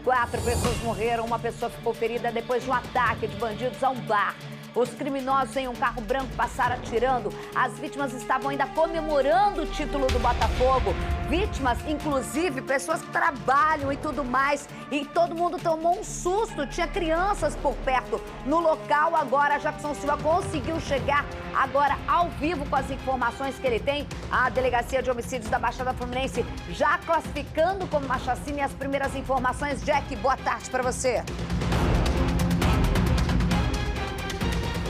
4 pessoas morreram, uma pessoa ficou ferida depois de um ataque de bandidos a um bar. Os criminosos em um carro branco passaram atirando. As vítimas estavam ainda comemorando o título do Botafogo. Vítimas, inclusive, pessoas que trabalham e tudo mais. E todo mundo tomou um susto. Tinha crianças por perto. No local, agora, Jackson Silva conseguiu chegar agora ao vivo com as informações que ele tem. A Delegacia de Homicídios da Baixada Fluminense já classificando como uma chacina. E as primeiras informações. Jack, boa tarde para você.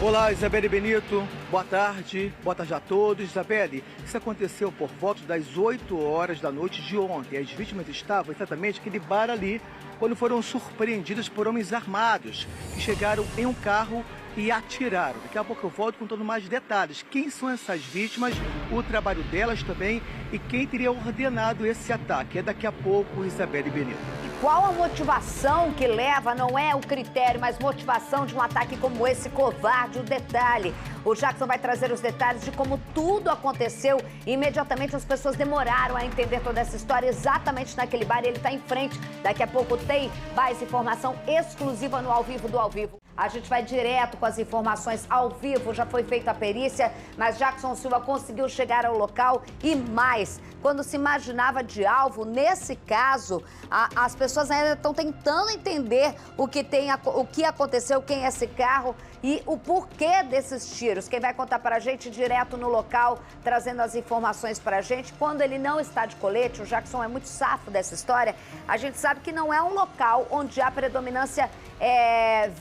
Olá, Isabelle Benito, boa tarde a todos. Isabelle, isso aconteceu por volta das 8 horas da noite de ontem. As vítimas estavam exatamente naquele bar ali, quando foram surpreendidas por homens armados, que chegaram em um carro e atiraram. Daqui a pouco eu volto contando mais detalhes. Quem são essas vítimas, o trabalho delas também e quem teria ordenado esse ataque. É daqui a pouco, Isabelle Benito. Qual a motivação que leva, não é o critério, mas motivação de um ataque como esse covarde, o detalhe. O Jackson vai trazer os detalhes de como tudo aconteceu. Imediatamente as pessoas demoraram a entender toda essa história exatamente naquele bar. Ele está em frente. Daqui a pouco tem mais informação exclusiva no Ao Vivo do Ao Vivo. A gente vai direto com as informações ao vivo, já foi feita a perícia, mas Jackson Silva conseguiu chegar ao local e mais. Quando se imaginava de alvo, nesse caso, as pessoas ainda estão tentando entender o que aconteceu, quem é esse carro e o porquê desses tiros. Quem vai contar para a gente direto no local, trazendo as informações para a gente. Quando ele não está de colete, o Jackson é muito safo dessa história, a gente sabe que não é um local onde há predominância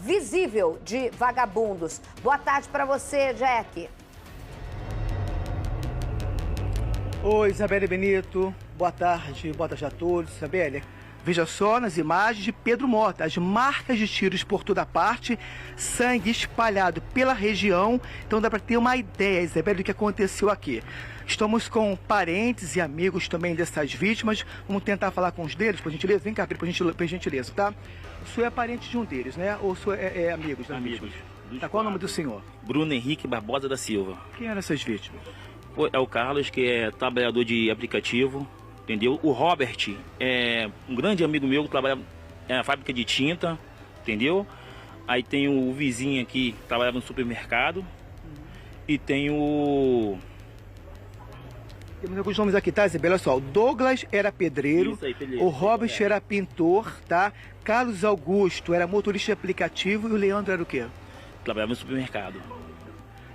visível de vagabundos. Boa tarde para você, Jack. Oi, Isabelle Benito, boa tarde a todos. Isabelle, veja só nas imagens de Pedro Mota, as marcas de tiros por toda parte, sangue espalhado pela região. Então dá para ter uma ideia, Isabelle, do que aconteceu aqui. Estamos com parentes e amigos também dessas vítimas. Vamos tentar falar com os deles, por gentileza. Vem cá, por gentileza, tá? O senhor é parente de um deles, né? Ou o senhor é amigo? Amigos. Tá, qual é o nome do senhor? Bruno Henrique Barbosa da Silva. Quem eram essas vítimas? É o Carlos, que é trabalhador de aplicativo, entendeu? O Robert é um grande amigo meu que trabalha na fábrica de tinta, entendeu? Aí tem o vizinho aqui que trabalhava no supermercado. E tem o... Temos alguns nomes aqui, tá, Isabela? Olha só, o Douglas era pedreiro, Isso aí, o Robert era pintor, tá? Carlos Augusto era motorista de aplicativo e o Leandro era o quê? Trabalhava no supermercado.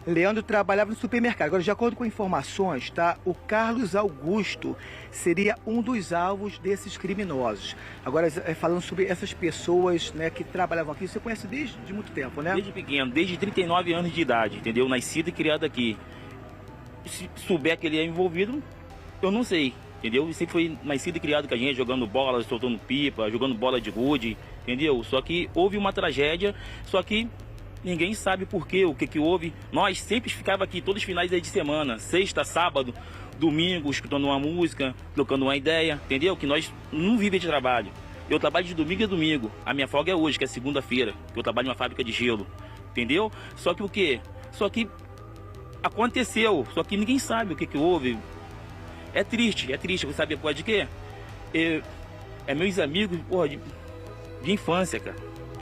Leandro trabalhava no supermercado. Agora, de acordo com informações, tá? O Carlos Augusto seria um dos alvos desses criminosos. Agora, falando sobre essas pessoas, né, que trabalhavam aqui, você conhece desde muito tempo, né? Desde pequeno, desde 39 anos de idade, entendeu? Nascido e criado aqui. Se souber que ele é envolvido, eu não sei, entendeu? Ele sempre foi nascido e criado com a gente, jogando bola, soltando pipa, jogando bola de gude, entendeu? Só que houve uma tragédia, só que ninguém sabe por quê, o que houve. Nós sempre ficava aqui todos os finais de semana, sexta, sábado, domingo, escutando uma música, trocando uma ideia, entendeu? Que nós não vivemos de trabalho. Eu trabalho de domingo a domingo, a minha folga é hoje, que é segunda-feira, que eu trabalho em uma fábrica de gelo, entendeu? Só que o quê? Só que aconteceu, só que ninguém sabe o que houve. É triste, você sabe por de quê? É meus amigos, porra, de infância, cara.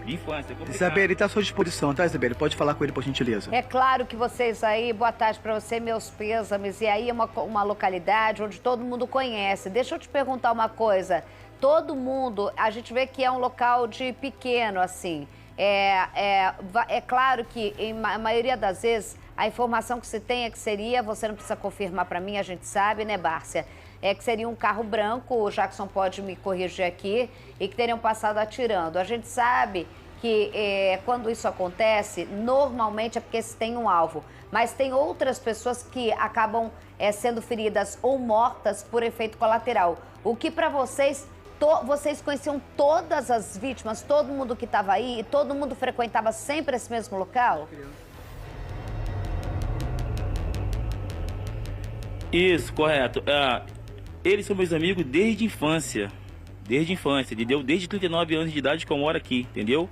De infância. Isabelle, ele está à sua disposição, tá, Isabelle? Pode falar com ele, por gentileza. É claro que vocês aí, boa tarde para você, meus pêsames. E aí é uma localidade onde todo mundo conhece. Deixa eu te perguntar uma coisa. Todo mundo, a gente vê que é um local de pequeno, assim. É claro que, a maioria das vezes, a informação que se tem é que seria, você não precisa confirmar para mim, a gente sabe, né, Bárcia? É que seria um carro branco, o Jackson pode me corrigir aqui, e que teriam passado atirando. A gente sabe que quando isso acontece, normalmente é porque se tem um alvo. Mas tem outras pessoas que acabam sendo feridas ou mortas por efeito colateral. O que para vocês... Vocês conheciam todas as vítimas, todo mundo que estava aí, e todo mundo frequentava sempre esse mesmo local? Isso, correto. Eles são meus amigos desde infância, entendeu? Desde 39 anos de idade que eu moro aqui, entendeu?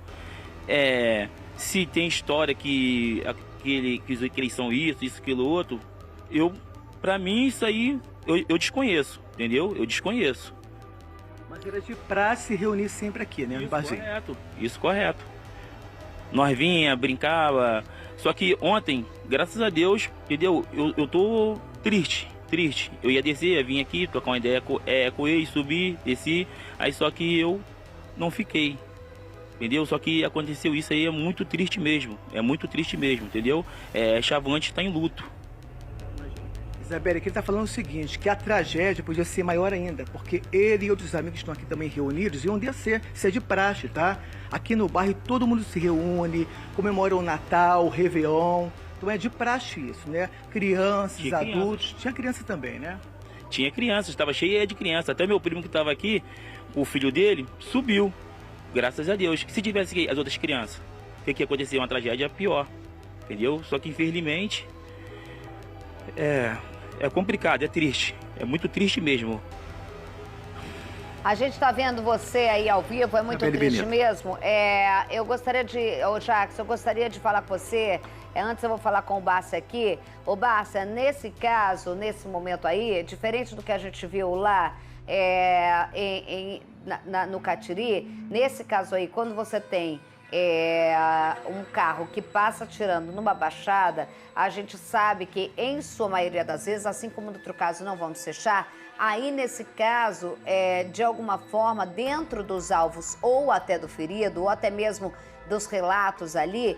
Se tem história que eles são isso, aquilo, outro, pra mim isso aí, eu desconheço, entendeu? Eu desconheço. Mas era de praxe se reunir sempre aqui, né, no barzinho? Isso correto. Nós vinha, brincava, só que ontem, graças a Deus, entendeu? Eu tô triste. Eu ia descer, ia vir aqui, trocar uma ideia com ele, subir, descer, aí só que eu não fiquei, entendeu? Só que aconteceu isso aí, é muito triste mesmo, entendeu? Chavante está em luto. Isabelle, aqui ele está falando o seguinte, que a tragédia podia ser maior ainda, porque ele e outros amigos que estão aqui também reunidos iam descer, isso é de praxe, tá? Aqui no bairro todo mundo se reúne, comemora o Natal, o Réveillon, então é de praxe isso, né? Crianças, adultos, tinha criança também, né? Tinha criança, estava cheia de criança, até meu primo que estava aqui, o filho dele, subiu, graças a Deus. Se tivesse as outras crianças, o que ia acontecer? Uma tragédia pior, entendeu? Só que infelizmente, é complicado, é triste, é muito triste mesmo. A gente está vendo você aí ao vivo, é muito triste mesmo. Eu gostaria de, Jackson, eu gostaria de falar com você, antes eu vou falar com o Bárcia aqui. Ô Bárcia, nesse caso, nesse momento aí, diferente do que a gente viu lá no Catiri, nesse caso aí, quando você tem um carro que passa atirando numa baixada, a gente sabe que, em sua maioria das vezes, assim como no outro caso não vamos fechar, aí nesse caso, de alguma forma, dentro dos alvos ou até do ferido, ou até mesmo dos relatos ali,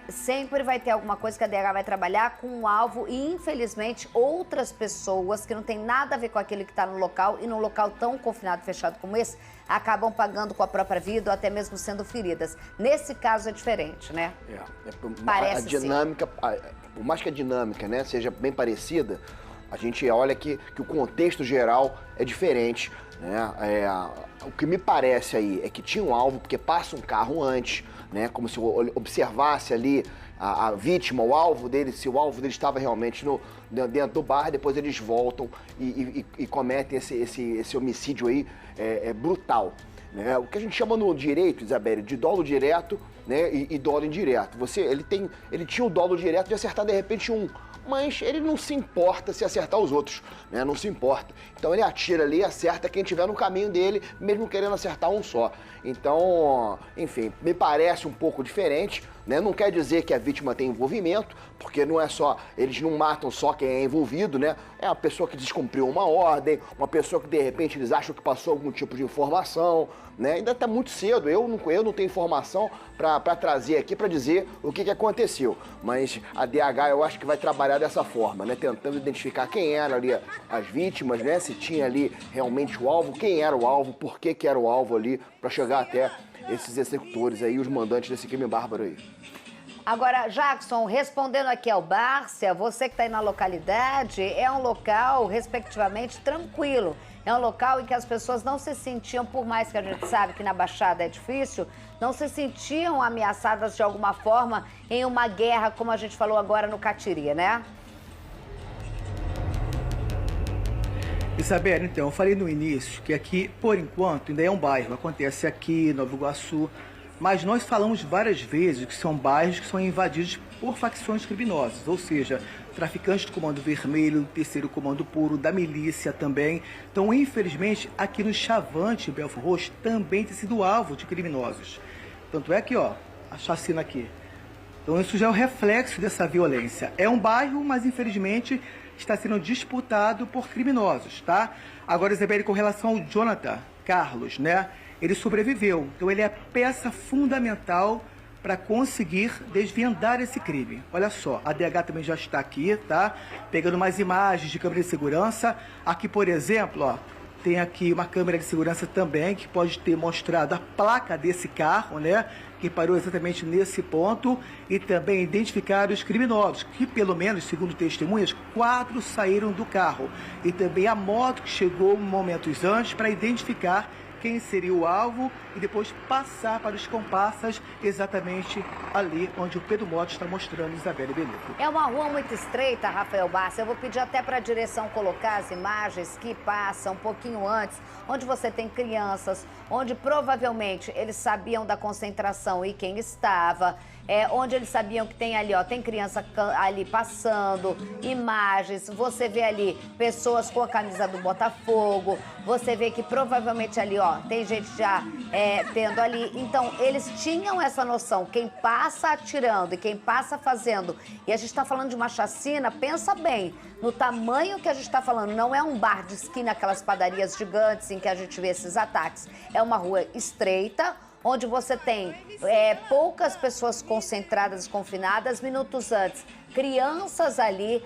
sempre vai ter alguma coisa que a DH vai trabalhar com um alvo e, infelizmente, outras pessoas que não tem nada a ver com aquele que está no local e num local tão confinado, fechado como esse, acabam pagando com a própria vida ou até mesmo sendo feridas. Nesse caso é diferente, né? Parece a dinâmica, por mais que a dinâmica, né, seja bem parecida, a gente olha que o contexto geral é diferente, né? O que me parece aí é que tinha um alvo, porque passa um carro antes, né? Como se observasse ali a vítima, o alvo dele, se o alvo dele estava realmente dentro do bar, depois eles voltam e cometem esse homicídio aí brutal. Né? O que a gente chama no direito, Isabelle, de dolo direto, né, e dolo indireto. Ele tinha o dolo direto de acertar de repente mas ele não se importa se acertar os outros, né? Não se importa. Então ele atira ali e acerta quem estiver no caminho dele, mesmo querendo acertar um só. Então, enfim, me parece um pouco diferente, né? Não quer dizer que a vítima tem envolvimento, porque não é só, eles não matam só quem é envolvido, né? É uma pessoa que descumpriu uma ordem, uma pessoa que de repente eles acham que passou algum tipo de informação, né? Ainda está muito cedo, eu não tenho informação para trazer aqui para dizer o que aconteceu, mas a DH eu acho que vai trabalhar dessa forma, né? Tentando identificar quem eram ali as vítimas, né? Se tinha ali realmente o alvo, quem era o alvo, por que era o alvo ali, para chegar até esses executores aí, os mandantes desse crime bárbaro aí. Agora, Jackson, respondendo aqui ao Bárcia, você que está aí na localidade, é um local, respectivamente, tranquilo. É um local em que as pessoas não se sentiam, por mais que a gente sabe que na Baixada é difícil, não se sentiam ameaçadas de alguma forma em uma guerra, como a gente falou agora no Catiri, né? Isabelle, então, eu falei no início que aqui, por enquanto, ainda é um bairro. Acontece aqui, Nova Iguaçu. Mas nós falamos várias vezes que são bairros que são invadidos por facções criminosas, ou seja, traficantes do Comando Vermelho, Terceiro Comando Puro, da milícia também. Então, infelizmente, aqui no Chavante, Belford Roxo, também tem sido alvo de criminosos. Tanto é que, ó, a chacina aqui. Então, isso já é um reflexo dessa violência. É um bairro, mas infelizmente está sendo disputado por criminosos, tá? Agora, Isabelle, com relação ao Jonathan Carlos, né? Ele sobreviveu, então ele é peça fundamental para conseguir desvendar esse crime. Olha só, a DH também já está aqui, tá? Pegando mais imagens de câmera de segurança. Aqui, por exemplo, ó, tem aqui uma câmera de segurança também que pode ter mostrado a placa desse carro, né? Que parou exatamente nesse ponto, e também identificar os criminosos, que pelo menos, segundo testemunhas, 4 saíram do carro. E também a moto que chegou momentos antes para identificar quem seria o alvo e depois passar para os comparsas exatamente ali onde o Pedro Mota está mostrando, Isabelle Benito. É uma rua muito estreita, Rafael Barça. Eu vou pedir até para a direção colocar as imagens que passam um pouquinho antes, onde você tem crianças, onde provavelmente eles sabiam da concentração e quem estava, onde eles sabiam que tem ali, ó, tem criança ali passando, imagens, você vê ali pessoas com a camisa do Botafogo, você vê que provavelmente ali, ó, tem gente já tendo ali. Então, eles tinham essa noção, quem passa atirando e quem passa fazendo. E a gente está falando de uma chacina, pensa bem, no tamanho que a gente está falando, não é um bar de esquina, aquelas padarias gigantes em que a gente vê esses ataques. É uma rua estreita, onde você tem poucas pessoas concentradas, confinadas. Minutos antes, crianças ali,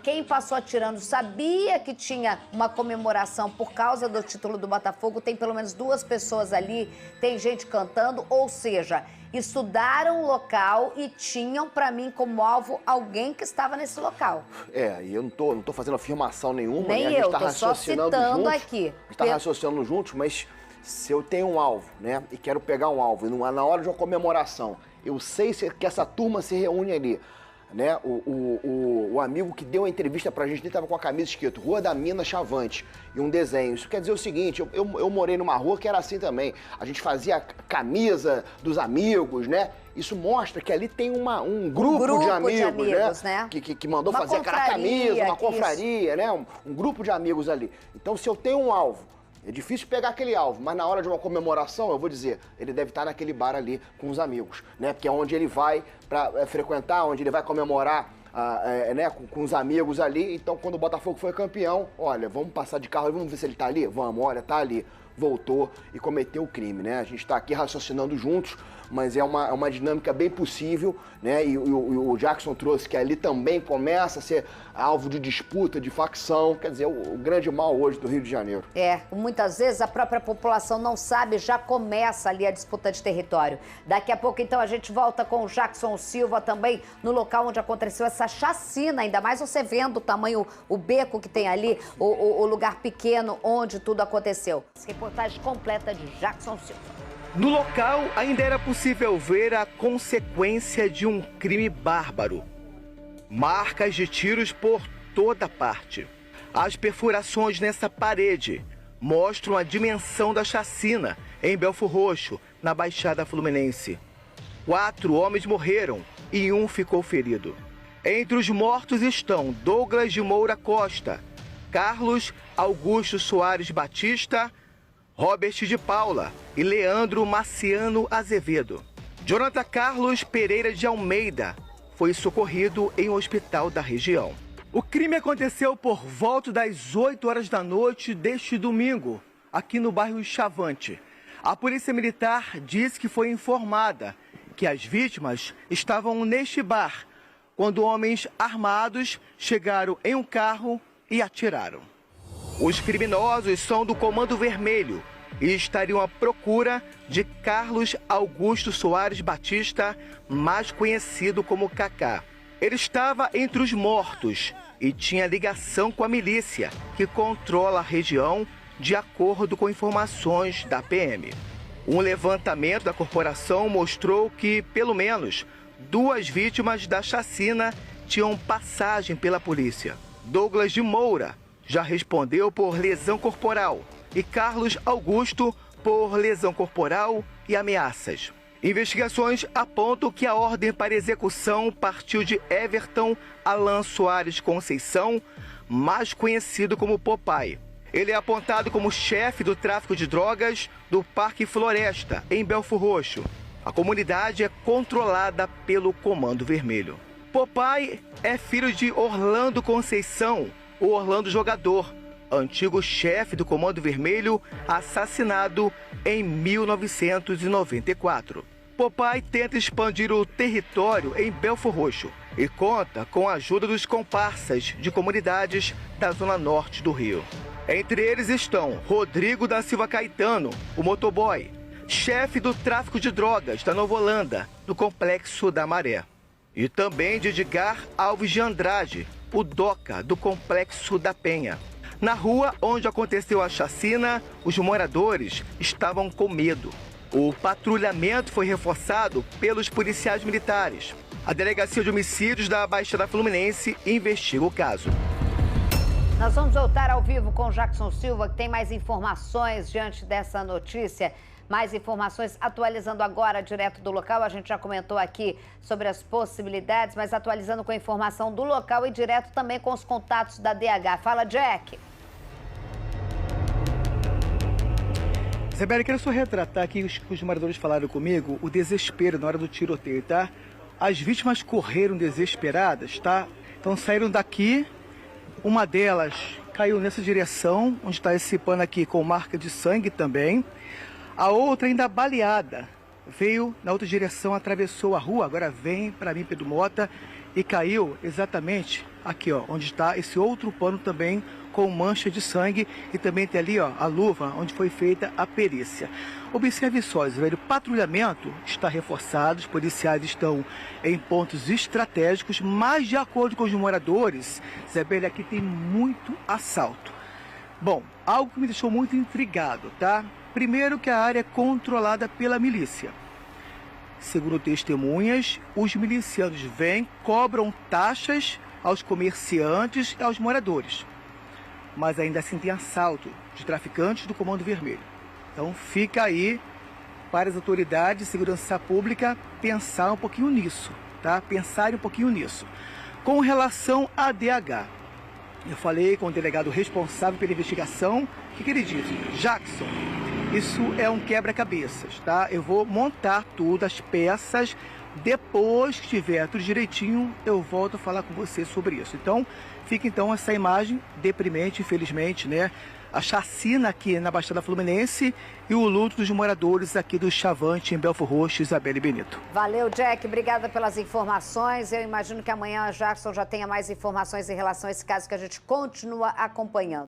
quem passou atirando sabia que tinha uma comemoração por causa do título do Botafogo, tem pelo menos 2 pessoas ali, tem gente cantando, ou seja, estudaram o local e tinham, para mim, como alvo alguém que estava nesse local. E eu não tô fazendo afirmação nenhuma, nem né? A gente eu, tá tô só citando aqui. A gente tá raciocinando juntos, mas se eu tenho um alvo, né, e quero pegar um alvo, e na hora de uma comemoração, eu sei que essa turma se reúne ali, né, o amigo que deu a entrevista pra gente, ele tava com a camisa escrito Rua da Mina Chavante, e um desenho. Isso quer dizer o seguinte, eu morei numa rua que era assim também, a gente fazia camisa dos amigos, né, isso mostra que ali tem um grupo de amigos, né? Que mandou fazer aquela camisa, uma confraria, né, um grupo de amigos ali. Então, se eu tenho um alvo, é difícil pegar aquele alvo, mas na hora de uma comemoração, eu vou dizer, ele deve estar naquele bar ali com os amigos, né? Porque é onde ele vai para frequentar, onde ele vai comemorar né? com os amigos ali. Então, quando o Botafogo foi campeão, olha, vamos passar de carro e vamos ver se ele tá ali? Vamos, olha, tá ali. Voltou e cometeu o crime, né? A gente tá aqui raciocinando juntos, mas é uma dinâmica bem possível, né? E o Jackson trouxe que ali também começa a ser alvo de disputa, de facção, quer dizer, o grande mal hoje do Rio de Janeiro. Muitas vezes a própria população não sabe, já começa ali a disputa de território. Daqui a pouco, então, a gente volta com o Jackson Silva também no local onde aconteceu essa chacina, ainda mais você vendo o tamanho, o beco que tem ali, o lugar pequeno onde tudo aconteceu. Reportagem completa de Jackson Silva. No local, ainda era possível ver a consequência de um crime bárbaro. Marcas de tiros por toda parte. As perfurações nessa parede mostram a dimensão da chacina em Belfor Roxo, na Baixada Fluminense. 4 homens morreram e 1 ficou ferido. Entre os mortos estão Douglas de Moura Costa, Carlos Augusto Soares Batista, Robert de Paula e Leandro Marciano Azevedo. Jonathan Carlos Pereira de Almeida foi socorrido em um hospital da região. O crime aconteceu por volta das 8 horas da noite deste domingo, aqui no bairro Chavante. A Polícia Militar disse que foi informada que as vítimas estavam neste bar, quando homens armados chegaram em um carro e atiraram. Os criminosos são do Comando Vermelho e estariam à procura de Carlos Augusto Soares Batista, mais conhecido como Cacá. Ele estava entre os mortos e tinha ligação com a milícia, que controla a região, de acordo com informações da PM. Um levantamento da corporação mostrou que, pelo menos, 2 vítimas da chacina tinham passagem pela polícia. Douglas de Moura já respondeu por lesão corporal e Carlos Augusto por lesão corporal e ameaças. Investigações apontam que a ordem para execução partiu de Everton Alan Soares Conceição, mais conhecido como Popeye. Ele é apontado como chefe do tráfico de drogas do Parque Floresta, em Belfor Roxo. A comunidade é controlada pelo Comando Vermelho. Popeye é filho de Orlando Conceição, o Orlando Jogador, antigo chefe do Comando Vermelho, assassinado em 1994. Popeye tenta expandir o território em Belfor Roxo e conta com a ajuda dos comparsas de comunidades da zona norte do Rio. Entre eles estão Rodrigo da Silva Caetano, o motoboy, chefe do tráfico de drogas da Nova Holanda, no Complexo da Maré. E também de Edgar Alves de Andrade, o DOCA, do Complexo da Penha. Na rua onde aconteceu a chacina, os moradores estavam com medo. O patrulhamento foi reforçado pelos policiais militares. A Delegacia de Homicídios da Baixada Fluminense investiga o caso. Nós vamos voltar ao vivo com o Jackson Silva, que tem mais informações diante dessa notícia. Mais informações atualizando agora direto do local. A gente já comentou aqui sobre as possibilidades, mas atualizando com a informação do local e direto também com os contatos da DH. Fala, Jack. Isabela, quero só retratar aqui os moradores falaram comigo, o desespero na hora do tiroteio, tá? As vítimas correram desesperadas, tá? Então saíram daqui. Uma delas caiu nessa direção, onde está esse pano aqui com marca de sangue também. A outra ainda baleada, veio na outra direção, atravessou a rua, agora vem para mim, Pedro Mota, e caiu exatamente aqui, ó, onde está esse outro pano também com mancha de sangue e também tem ali, ó, a luva onde foi feita a perícia. Observe só, velho, o patrulhamento está reforçado, os policiais estão em pontos estratégicos, mas de acordo com os moradores, Isabela, aqui tem muito assalto. Bom, algo que me deixou muito intrigado, tá? Primeiro que a área é controlada pela milícia. Segundo testemunhas, os milicianos vêm, cobram taxas aos comerciantes e aos moradores. Mas ainda assim tem assalto de traficantes do Comando Vermelho. Então fica aí para as autoridades de segurança pública pensar um pouquinho nisso, tá? Pensarem um pouquinho nisso. Com relação à DH, eu falei com o delegado responsável pela investigação, o que ele disse? Jackson, isso é um quebra-cabeças, tá? Eu vou montar tudo, as peças, depois que tiver tudo direitinho, eu volto a falar com você sobre isso. Então, fica então essa imagem deprimente, infelizmente, né? A chacina aqui na Baixada Fluminense e o luto dos moradores aqui do Chavante, em Belford Roxo, Isabelle Benito. Valeu, Jack. Obrigada pelas informações. Eu imagino que amanhã a Jackson já tenha mais informações em relação a esse caso que a gente continua acompanhando.